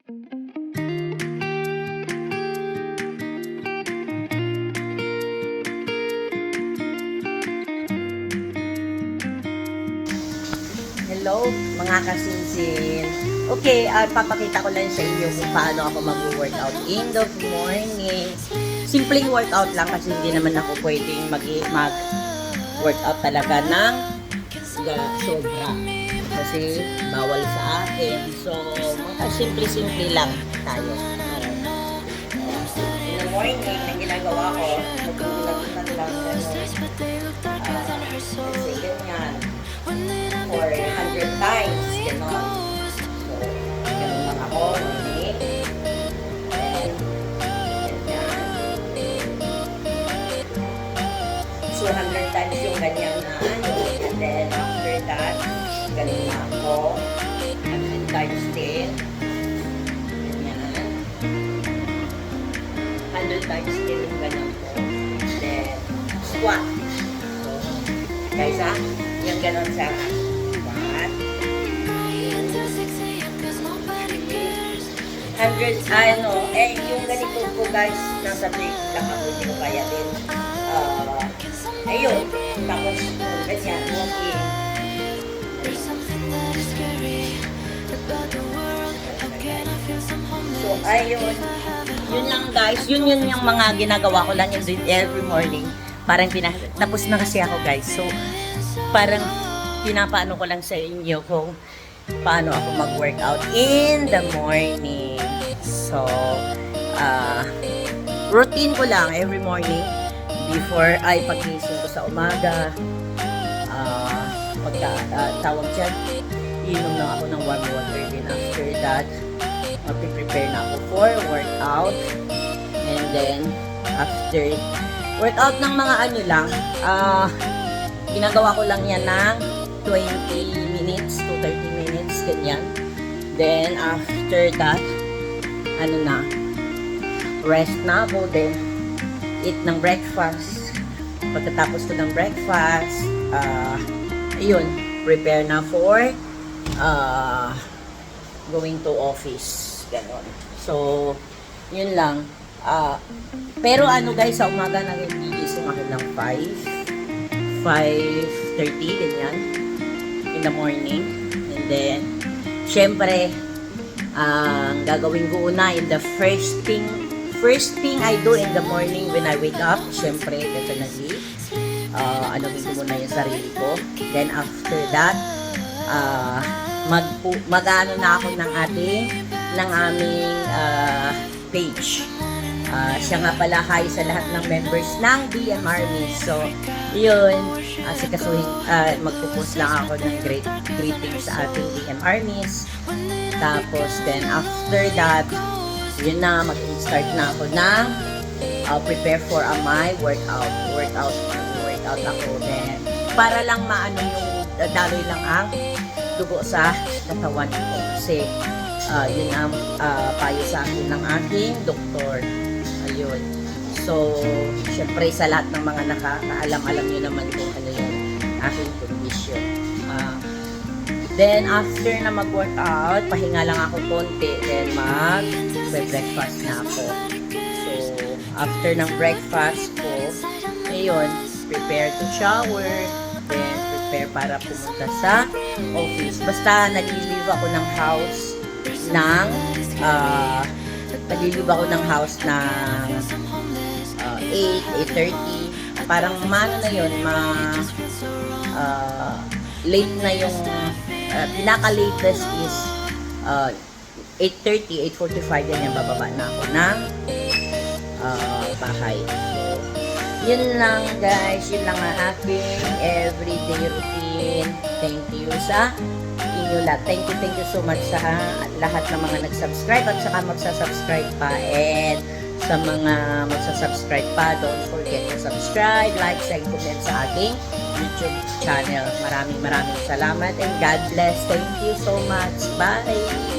Hello, mga kasinsin. Okay, papakita ko lang sa inyo kung paano ako mag-workout in the morning. Simpleng workout lang kasi hindi naman ako pwedeng mag-workout talaga ng sobra. Kasi bawal sa akin. So, simple-simple lang tayo. In the morning, ang ginagawa ko, mag-uulagutan lang kasi ganyan. For 100 times, gano'n. So, gano'n lang ako, morning. And, ganyan. So, 100 times yung ganyan na ano. And then, after that, gano'n na ako. 100 times din. Ganyan. 100 times din yung ganyan ko. Then, squat. So, guys, yung gano'n sa squat. 100, yung ganito po guys, nasa break lang ako, hindi ko kaya din. Ayun, tapos ganyan, walking. So, ayun, yun lang guys, yun yung mga ginagawa ko lang yun din every morning. Parang tapos na kasi ako guys, so parang pinapaano ko lang sa inyo kung paano ako mag-workout in the morning. So, routine ko lang every morning before ay paggising ko sa umaga. Tawag dyan, inom lang ako ng warm water. Then after that, mag-prepare na ako for workout. And then, after workout ng mga ano lang, ginagawa ko lang yan ng 20 minutes to 30 minutes, ganyan. Then, after that, rest na ako, then, eat ng breakfast. Pagkatapos ko ng breakfast, ayun, prepare na for going to office, ganon. So, yun lang. Pero guys, sa umaga nagigising ako ng 5:30, ganyan, in the morning. And then, syempre, ang gagawin ko una, the first thing I do in the morning when I wake up, syempre, definitely, anuhin ko muna yung sarili ko. Then, after that, mag-ano na ako ng aming page. Siya nga pala, hi sa lahat ng members ng DM Army. So, yun, magpupost lang ako ng greetings sa ating DM Armies. Tapos, then after that, yun na, mag-start na ako ng prepare for my workout. Workout ako. Then, para lang maano yung daloy lang ang dugo sa katawan ko. Kasi, yun ang payo sa akin ng aking doktor. Ayun. So, syempre sa lahat ng mga nakakaalam-alam nyo naman kung ano yung aking condition. Then, after na mag-workout, pahinga lang ako konti. Then, mag-breakfast na ako. So, after ng breakfast ko, ayun, prepare to shower. Then, prepare para pumunta sa office. Basta, nag-leave ako ng house ng 8:30. Parang na yun, late na yung pinaka-latest is 8:30, 8:45 yan yung bababa na ako ng bahay. So, yun lang guys, yun lang ang aking everyday routine. Thank you sa inyo lahat. Thank you so much sa lahat ng mga nag-subscribe at saka magsasubscribe pa. And sa mga magsasubscribe pa, don't forget to subscribe, like, and comment sa ating YouTube channel. Maraming salamat and God bless. Thank you so much. Bye!